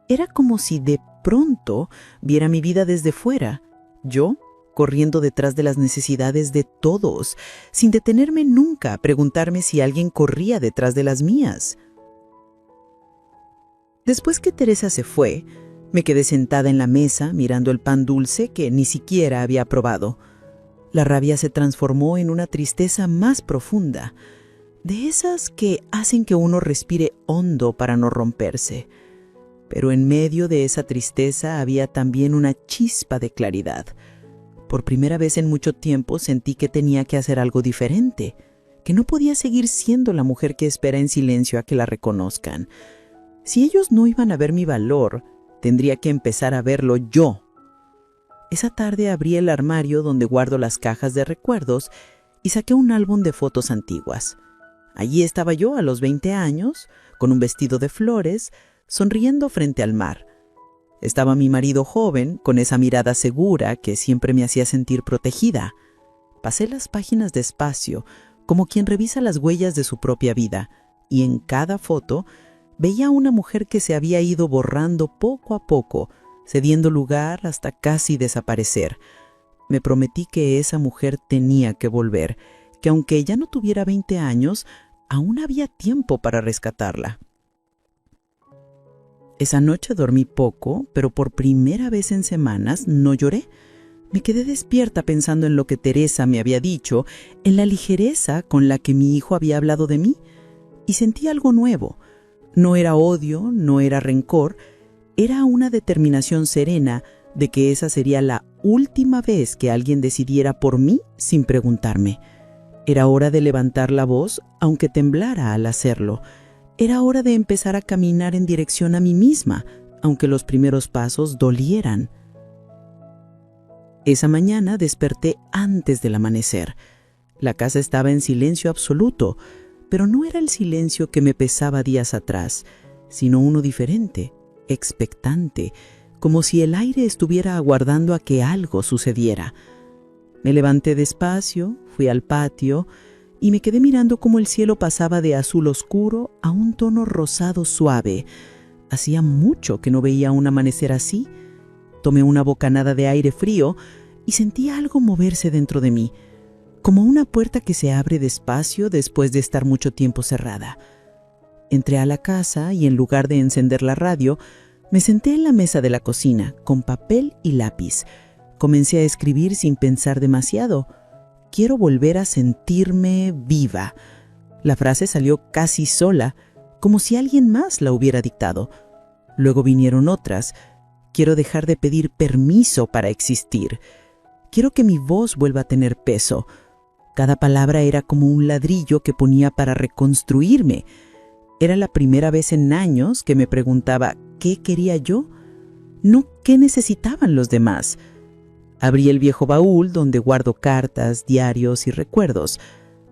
Era como si de pronto viera mi vida desde fuera, yo corriendo detrás de las necesidades de todos, sin detenerme nunca a preguntarme si alguien corría detrás de las mías. Después que Teresa se fue, me quedé sentada en la mesa mirando el pan dulce que ni siquiera había probado. La rabia se transformó en una tristeza más profunda, de esas que hacen que uno respire hondo para no romperse. Pero en medio de esa tristeza había también una chispa de claridad. Por primera vez en mucho tiempo sentí que tenía que hacer algo diferente, que no podía seguir siendo la mujer que espera en silencio a que la reconozcan. Si ellos no iban a ver mi valor, tendría que empezar a verlo yo. Esa tarde abrí el armario donde guardo las cajas de recuerdos y saqué un álbum de fotos antiguas. Allí estaba yo a los 20 años, con un vestido de flores, sonriendo frente al mar. Estaba mi marido joven, con esa mirada segura que siempre me hacía sentir protegida. Pasé las páginas despacio, como quien revisa las huellas de su propia vida, y en cada foto veía a una mujer que se había ido borrando poco a poco, cediendo lugar hasta casi desaparecer. Me prometí que esa mujer tenía que volver, que aunque ya no tuviera 20 años, aún había tiempo para rescatarla. Esa noche dormí poco, pero por primera vez en semanas no lloré. Me quedé despierta pensando en lo que Teresa me había dicho, en la ligereza con la que mi hijo había hablado de mí, y sentí algo nuevo. No era odio, no era rencor, era una determinación serena de que esa sería la última vez que alguien decidiera por mí sin preguntarme. Era hora de levantar la voz, aunque temblara al hacerlo. Era hora de empezar a caminar en dirección a mí misma, aunque los primeros pasos dolieran. Esa mañana desperté antes del amanecer. La casa estaba en silencio absoluto, pero no era el silencio que me pesaba días atrás, sino uno diferente, expectante, como si el aire estuviera aguardando a que algo sucediera. Me levanté despacio, fui al patio y me quedé mirando cómo el cielo pasaba de azul oscuro a un tono rosado suave, Hacía mucho que no veía un amanecer así. Tomé una bocanada de aire frío y sentí algo moverse dentro de mí, como una puerta que se abre despacio después de estar mucho tiempo cerrada. Entré a la casa y en lugar de encender la radio, me senté en la mesa de la cocina con papel y lápiz. Comencé a escribir sin pensar demasiado. Quiero volver a sentirme viva. La frase salió casi sola, como si alguien más la hubiera dictado. Luego vinieron otras. Quiero dejar de pedir permiso para existir. Quiero que mi voz vuelva a tener peso. Cada palabra era como un ladrillo que ponía para reconstruirme. Era la primera vez en años que me preguntaba ¿qué quería yo? No qué necesitaban los demás. Abrí el viejo baúl donde guardo cartas, diarios y recuerdos.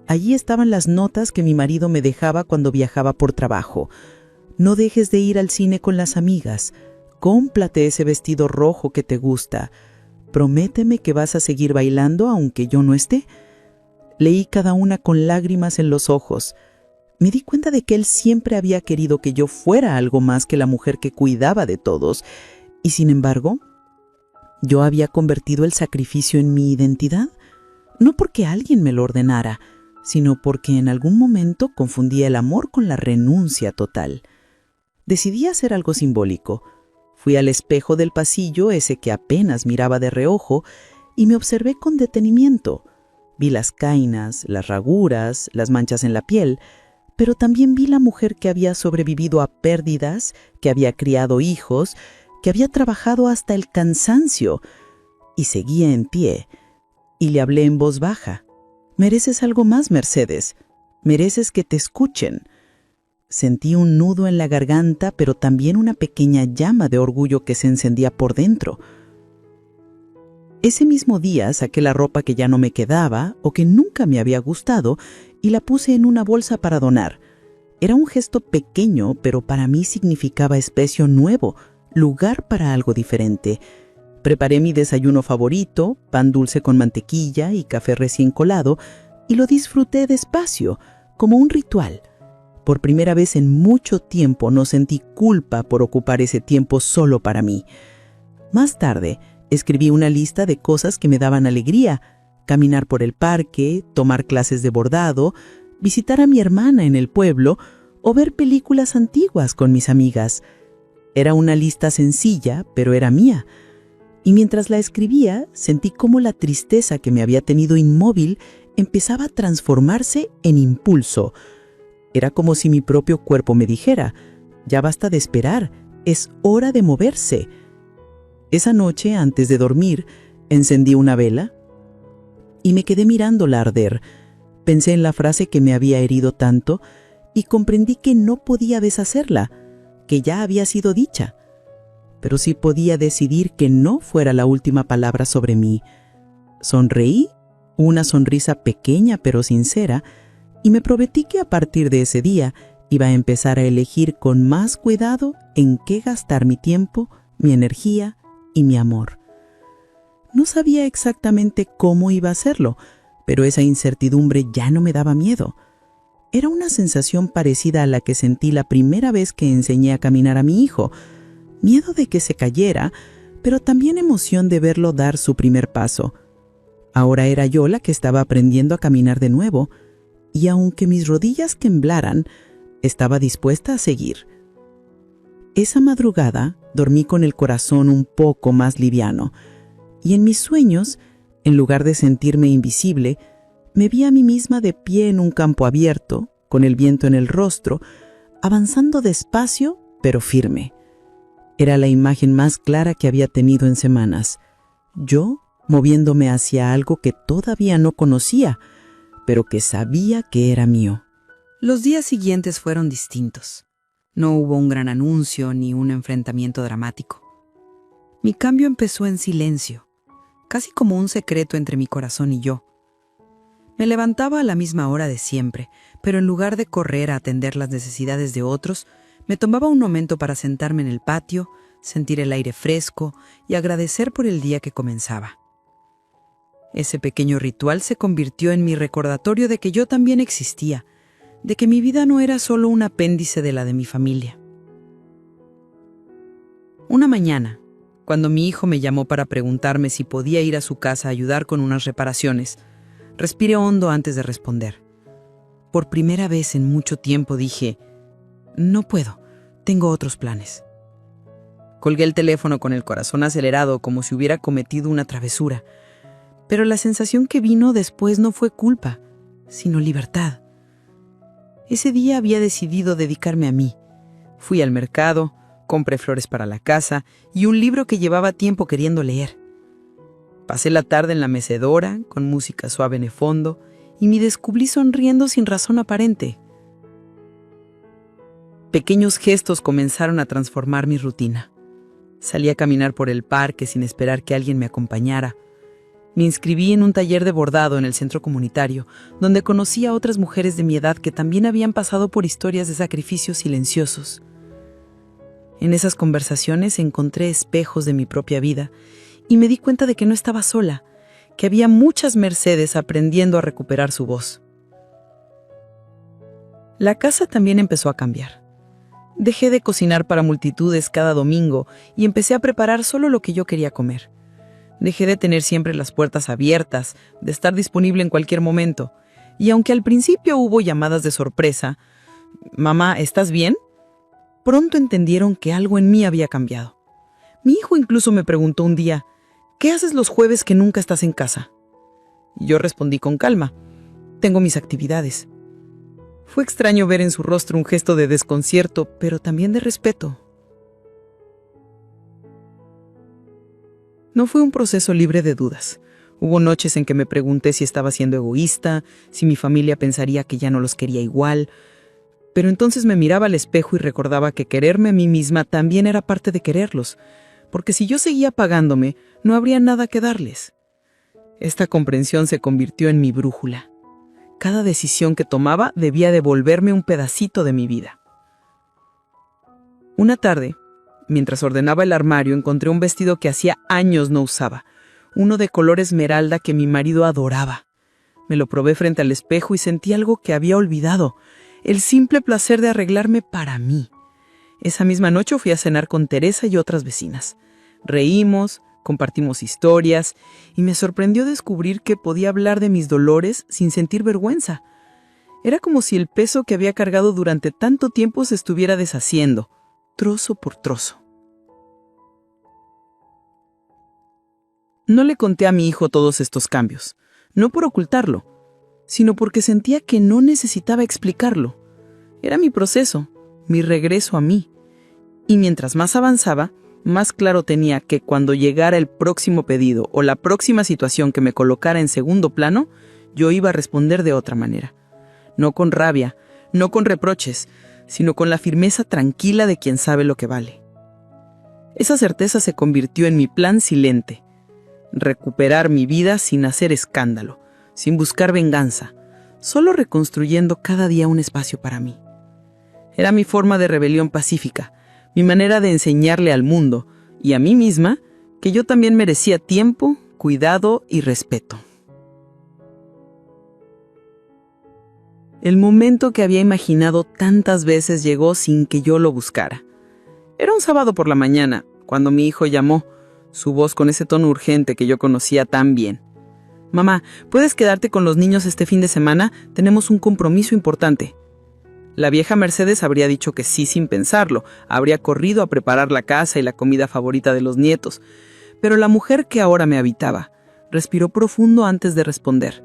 Allí estaban las notas que mi marido me dejaba cuando viajaba por trabajo. No dejes de ir al cine con las amigas. Cómprate ese vestido rojo que te gusta. Prométeme que vas a seguir bailando aunque yo no esté. Leí cada una con lágrimas en los ojos. Me di cuenta de que él siempre había querido que yo fuera algo más que la mujer que cuidaba de todos, y sin embargo, yo había convertido el sacrificio en mi identidad, no porque alguien me lo ordenara, sino porque en algún momento confundía el amor con la renuncia total. Decidí hacer algo simbólico. Fui al espejo del pasillo, ese que apenas miraba de reojo, y me observé con detenimiento. Vi las cainas, las raguras, las manchas en la piel, pero también vi la mujer que había sobrevivido a pérdidas, que había criado hijos, que había trabajado hasta el cansancio, y seguía en pie. Y le hablé en voz baja. Mereces algo más, Mercedes. Mereces que te escuchen. Sentí un nudo en la garganta, pero también una pequeña llama de orgullo que se encendía por dentro. Ese mismo día saqué la ropa que ya no me quedaba o que nunca me había gustado y la puse en una bolsa para donar. Era un gesto pequeño, pero para mí significaba espacio nuevo, lugar para algo diferente. Preparé mi desayuno favorito, pan dulce con mantequilla y café recién colado, y lo disfruté despacio, como un ritual. Por primera vez en mucho tiempo no sentí culpa por ocupar ese tiempo solo para mí. Más tarde, escribí una lista de cosas que me daban alegría: caminar por el parque, tomar clases de bordado, visitar a mi hermana en el pueblo o ver películas antiguas con mis amigas. Era una lista sencilla, pero era mía. Y mientras la escribía, sentí cómo la tristeza que me había tenido inmóvil empezaba a transformarse en impulso. Era como si mi propio cuerpo me dijera: ya basta de esperar, es hora de moverse. Esa noche, antes de dormir, encendí una vela y me quedé mirándola arder. Pensé en la frase que me había herido tanto y comprendí que no podía deshacerla, que ya había sido dicha. Pero sí podía decidir que no fuera la última palabra sobre mí. Sonreí, una sonrisa pequeña pero sincera, y me prometí que a partir de ese día iba a empezar a elegir con más cuidado en qué gastar mi tiempo, mi energía y mi amor. No sabía exactamente cómo iba a hacerlo, pero esa incertidumbre ya no me daba miedo. Era una sensación parecida a la que sentí la primera vez que enseñé a caminar a mi hijo. Miedo de que se cayera, pero también emoción de verlo dar su primer paso. Ahora era yo la que estaba aprendiendo a caminar de nuevo, y aunque mis rodillas temblaran, estaba dispuesta a seguir. Esa madrugada dormí con el corazón un poco más liviano, y en mis sueños, en lugar de sentirme invisible, me vi a mí misma de pie en un campo abierto, con el viento en el rostro, avanzando despacio pero firme. Era la imagen más clara que había tenido en semanas. Yo moviéndome hacia algo que todavía no conocía, pero que sabía que era mío. Los días siguientes fueron distintos. No hubo un gran anuncio ni un enfrentamiento dramático. Mi cambio empezó en silencio, casi como un secreto entre mi corazón y yo. Me levantaba a la misma hora de siempre, pero en lugar de correr a atender las necesidades de otros, me tomaba un momento para sentarme en el patio, sentir el aire fresco y agradecer por el día que comenzaba. Ese pequeño ritual se convirtió en mi recordatorio de que yo también existía, de que mi vida no era solo un apéndice de la de mi familia. Una mañana, cuando mi hijo me llamó para preguntarme si podía ir a su casa a ayudar con unas reparaciones, respiré hondo antes de responder. Por primera vez en mucho tiempo dije, no puedo, tengo otros planes. Colgué el teléfono con el corazón acelerado como si hubiera cometido una travesura, pero la sensación que vino después no fue culpa, sino libertad. Ese día había decidido dedicarme a mí. Fui al mercado, compré flores para la casa y un libro que llevaba tiempo queriendo leer. Pasé la tarde en la mecedora, con música suave en el fondo, y me descubrí sonriendo sin razón aparente. Pequeños gestos comenzaron a transformar mi rutina. Salí a caminar por el parque sin esperar que alguien me acompañara. Me inscribí en un taller de bordado en el centro comunitario, donde conocí a otras mujeres de mi edad que también habían pasado por historias de sacrificios silenciosos. En esas conversaciones encontré espejos de mi propia vida y me di cuenta de que no estaba sola, que había muchas Mercedes aprendiendo a recuperar su voz. La casa también empezó a cambiar. Dejé de cocinar para multitudes cada domingo y empecé a preparar solo lo que yo quería comer. Dejé de tener siempre las puertas abiertas, de estar disponible en cualquier momento. Y aunque al principio hubo llamadas de sorpresa, «Mamá, ¿estás bien?», pronto entendieron que algo en mí había cambiado. Mi hijo incluso me preguntó un día, «¿Qué haces los jueves que nunca estás en casa?». Y yo respondí con calma, «Tengo mis actividades». Fue extraño ver en su rostro un gesto de desconcierto, pero también de respeto. No fue un proceso libre de dudas. Hubo noches en que me pregunté si estaba siendo egoísta, si mi familia pensaría que ya no los quería igual, pero entonces me miraba al espejo y recordaba que quererme a mí misma también era parte de quererlos, porque si yo seguía pagándome, no habría nada que darles. Esta comprensión se convirtió en mi brújula. Cada decisión que tomaba debía devolverme un pedacito de mi vida. Una tarde, mientras ordenaba el armario, encontré un vestido que hacía años no usaba, uno de color esmeralda que mi marido adoraba. Me lo probé frente al espejo y sentí algo que había olvidado, el simple placer de arreglarme para mí. Esa misma noche fui a cenar con Teresa y otras vecinas. Reímos, compartimos historias y me sorprendió descubrir que podía hablar de mis dolores sin sentir vergüenza. Era como si el peso que había cargado durante tanto tiempo se estuviera deshaciendo, trozo por trozo. No le conté a mi hijo todos estos cambios, no por ocultarlo, sino porque sentía que no necesitaba explicarlo. Era mi proceso, mi regreso a mí. Y mientras más avanzaba, más claro tenía que cuando llegara el próximo pedido o la próxima situación que me colocara en segundo plano, yo iba a responder de otra manera. No con rabia, no con reproches, sino con la firmeza tranquila de quien sabe lo que vale. Esa certeza se convirtió en mi plan silente. Recuperar mi vida sin hacer escándalo, sin buscar venganza, solo reconstruyendo cada día un espacio para mí. Era mi forma de rebelión pacífica, mi manera de enseñarle al mundo y a mí misma que yo también merecía tiempo, cuidado y respeto. El momento que había imaginado tantas veces llegó sin que yo lo buscara. Era un sábado por la mañana, cuando mi hijo llamó, su voz con ese tono urgente que yo conocía tan bien. «Mamá, ¿puedes quedarte con los niños este fin de semana? Tenemos un compromiso importante». La vieja Mercedes habría dicho que sí sin pensarlo, habría corrido a preparar la casa y la comida favorita de los nietos, pero la mujer que ahora me habitaba respiró profundo antes de responder.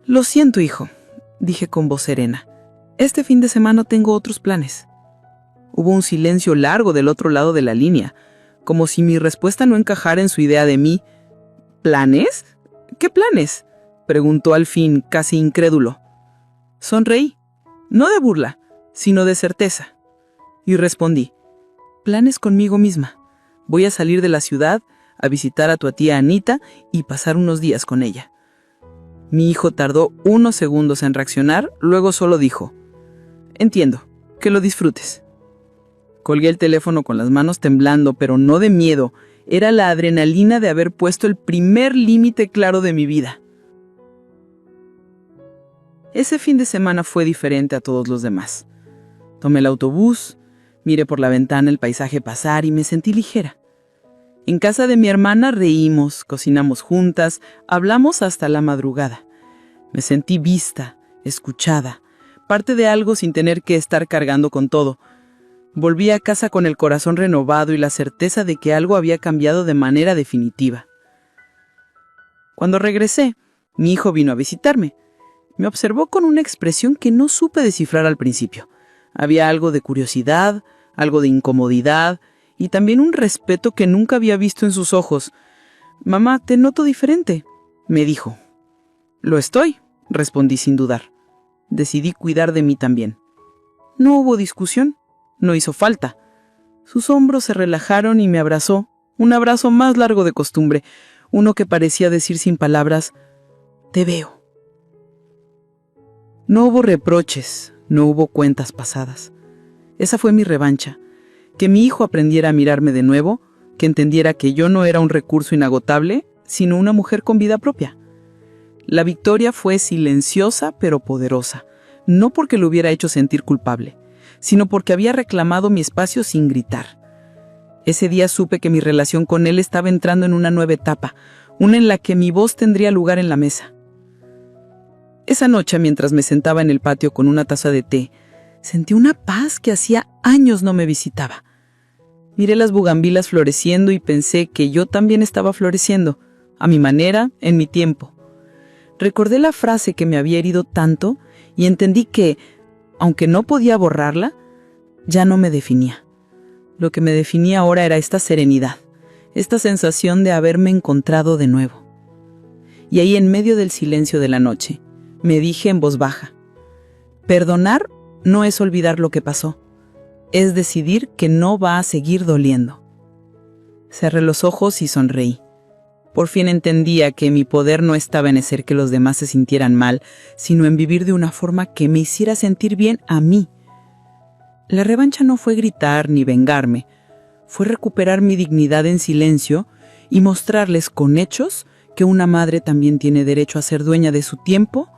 «Lo siento, hijo», dije con voz serena. «Este fin de semana tengo otros planes». Hubo un silencio largo del otro lado de la línea, como si mi respuesta no encajara en su idea de mí. «¿Planes? ¿Qué planes?», preguntó al fin, casi incrédulo. Sonreí. No de burla, sino de certeza. Y respondí, «Planes conmigo misma. Voy a salir de la ciudad, a visitar a tu tía Anita y pasar unos días con ella». Mi hijo tardó unos segundos en reaccionar, luego solo dijo, «Entiendo, que lo disfrutes». Colgué el teléfono con las manos temblando, pero no de miedo. Era la adrenalina de haber puesto el primer límite claro de mi vida. Ese fin de semana fue diferente a todos los demás. Tomé el autobús, Miré por la ventana el paisaje pasar y me sentí ligera. En casa de mi hermana reímos, cocinamos juntas, hablamos hasta la madrugada. Me sentí vista, escuchada, parte de algo sin tener que estar cargando con todo. Volví a casa con el corazón renovado y la certeza de que algo había cambiado de manera definitiva. Cuando regresé, mi hijo vino a visitarme. Me observó con una expresión que no supe descifrar al principio. Había algo de curiosidad, algo de incomodidad y también un respeto que nunca había visto en sus ojos. «Mamá, te noto diferente», me dijo. «Lo estoy», respondí sin dudar. Decidí cuidar de mí también. No hubo discusión, no hizo falta. Sus hombros se relajaron y me abrazó, un abrazo más largo de costumbre, uno que parecía decir sin palabras, «Te veo». No hubo reproches, no hubo cuentas pasadas. Esa fue mi revancha, que mi hijo aprendiera a mirarme de nuevo, que entendiera que yo no era un recurso inagotable, sino una mujer con vida propia. La victoria fue silenciosa pero poderosa, no porque lo hubiera hecho sentir culpable, sino porque había reclamado mi espacio sin gritar. Ese día supe que mi relación con él estaba entrando en una nueva etapa, una en la que mi voz tendría lugar en la mesa. Esa noche, mientras me sentaba en el patio con una taza de té, sentí una paz que hacía años no me visitaba. Miré las bugambilas floreciendo y pensé que yo también estaba floreciendo, a mi manera, en mi tiempo. Recordé la frase que me había herido tanto y entendí que, aunque no podía borrarla, ya no me definía. Lo que me definía ahora era esta serenidad, esta sensación de haberme encontrado de nuevo. Y ahí, en medio del silencio de la noche, me dije en voz baja, perdonar no es olvidar lo que pasó, es decidir que no va a seguir doliendo. Cerré los ojos y sonreí. Por fin entendía que mi poder no estaba en hacer que los demás se sintieran mal, sino en vivir de una forma que me hiciera sentir bien a mí. La revancha no fue gritar ni vengarme, fue recuperar mi dignidad en silencio y mostrarles con hechos que una madre también tiene derecho a ser dueña de su tiempo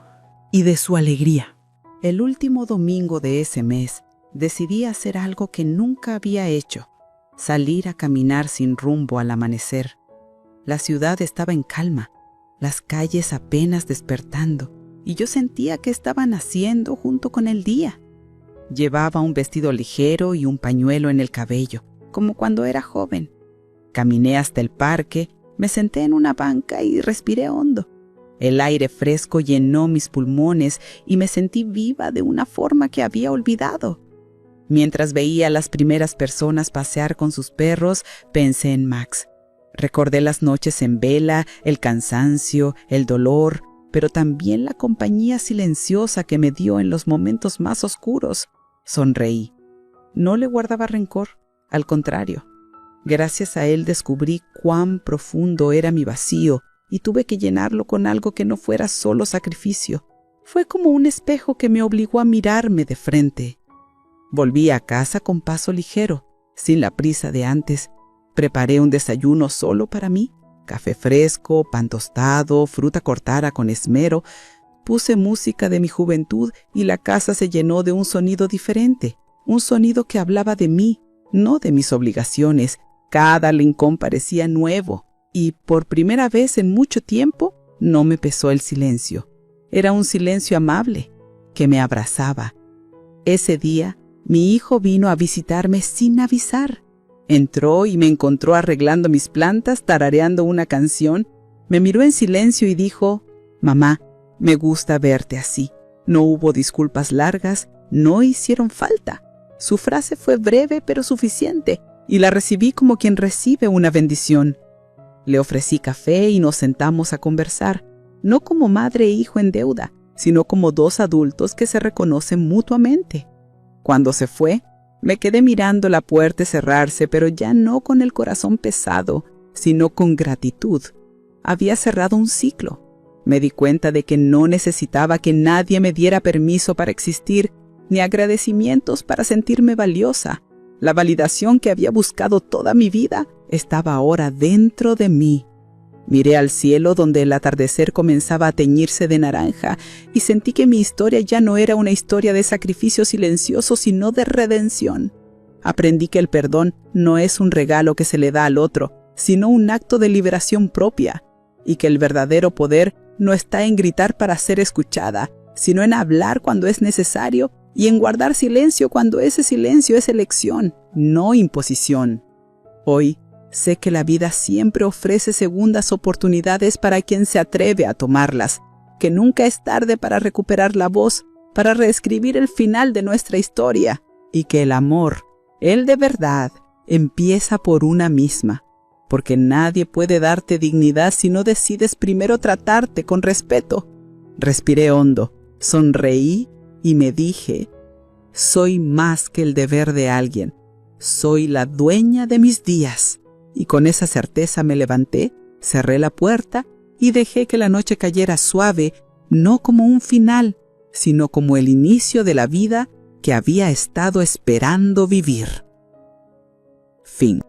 y de su alegría. El último domingo de ese mes, decidí hacer algo que nunca había hecho, salir a caminar sin rumbo al amanecer. La ciudad estaba en calma, las calles apenas despertando, y yo sentía que estaba naciendo junto con el día. Llevaba un vestido ligero y un pañuelo en el cabello, como cuando era joven. Caminé hasta el parque, me senté en una banca y respiré hondo. El aire fresco llenó mis pulmones y me sentí viva de una forma que había olvidado. Mientras veía a las primeras personas pasear con sus perros, pensé en Max. Recordé las noches en vela, el cansancio, el dolor, pero también la compañía silenciosa que me dio en los momentos más oscuros. Sonreí. No le guardaba rencor, al contrario. Gracias a él descubrí cuán profundo era mi vacío y tuve que llenarlo con algo que no fuera solo sacrificio. Fue como un espejo que me obligó a mirarme de frente. Volví a casa con paso ligero, sin la prisa de antes. Preparé un desayuno solo para mí, café fresco, pan tostado, fruta cortada con esmero. Puse música de mi juventud y la casa se llenó de un sonido diferente, un sonido que hablaba de mí, no de mis obligaciones. Cada rincón parecía nuevo y por primera vez en mucho tiempo no me pesó el silencio. Era un silencio amable que me abrazaba. Ese día mi hijo vino a visitarme sin avisar. Entró y me encontró arreglando mis plantas, tarareando una canción. Me miró en silencio y dijo, «Mamá, me gusta verte así». No hubo disculpas largas, no hicieron falta. Su frase fue breve pero suficiente, y la recibí como quien recibe una bendición. Le ofrecí café y nos sentamos a conversar, no como madre e hijo en deuda, sino como dos adultos que se reconocen mutuamente. Cuando se fue, me quedé mirando la puerta cerrarse, pero ya no con el corazón pesado, sino con gratitud. Había cerrado un ciclo. Me di cuenta de que no necesitaba que nadie me diera permiso para existir, ni agradecimientos para sentirme valiosa. La validación que había buscado toda mi vida estaba ahora dentro de mí. Miré al cielo donde el atardecer comenzaba a teñirse de naranja y sentí que mi historia ya no era una historia de sacrificio silencioso, sino de redención. Aprendí que el perdón no es un regalo que se le da al otro, sino un acto de liberación propia, y que el verdadero poder no está en gritar para ser escuchada, sino en hablar cuando es necesario y en guardar silencio cuando ese silencio es elección, no imposición. Hoy sé que la vida siempre ofrece segundas oportunidades para quien se atreve a tomarlas, que nunca es tarde para recuperar la voz, para reescribir el final de nuestra historia, y que el amor, el de verdad, empieza por una misma, porque nadie puede darte dignidad si no decides primero tratarte con respeto. Respiré hondo, sonreí y me dije, soy más que el deber de alguien, soy la dueña de mis días. Y con esa certeza me levanté, cerré la puerta y dejé que la noche cayera suave, no como un final, sino como el inicio de la vida que había estado esperando vivir. Fin.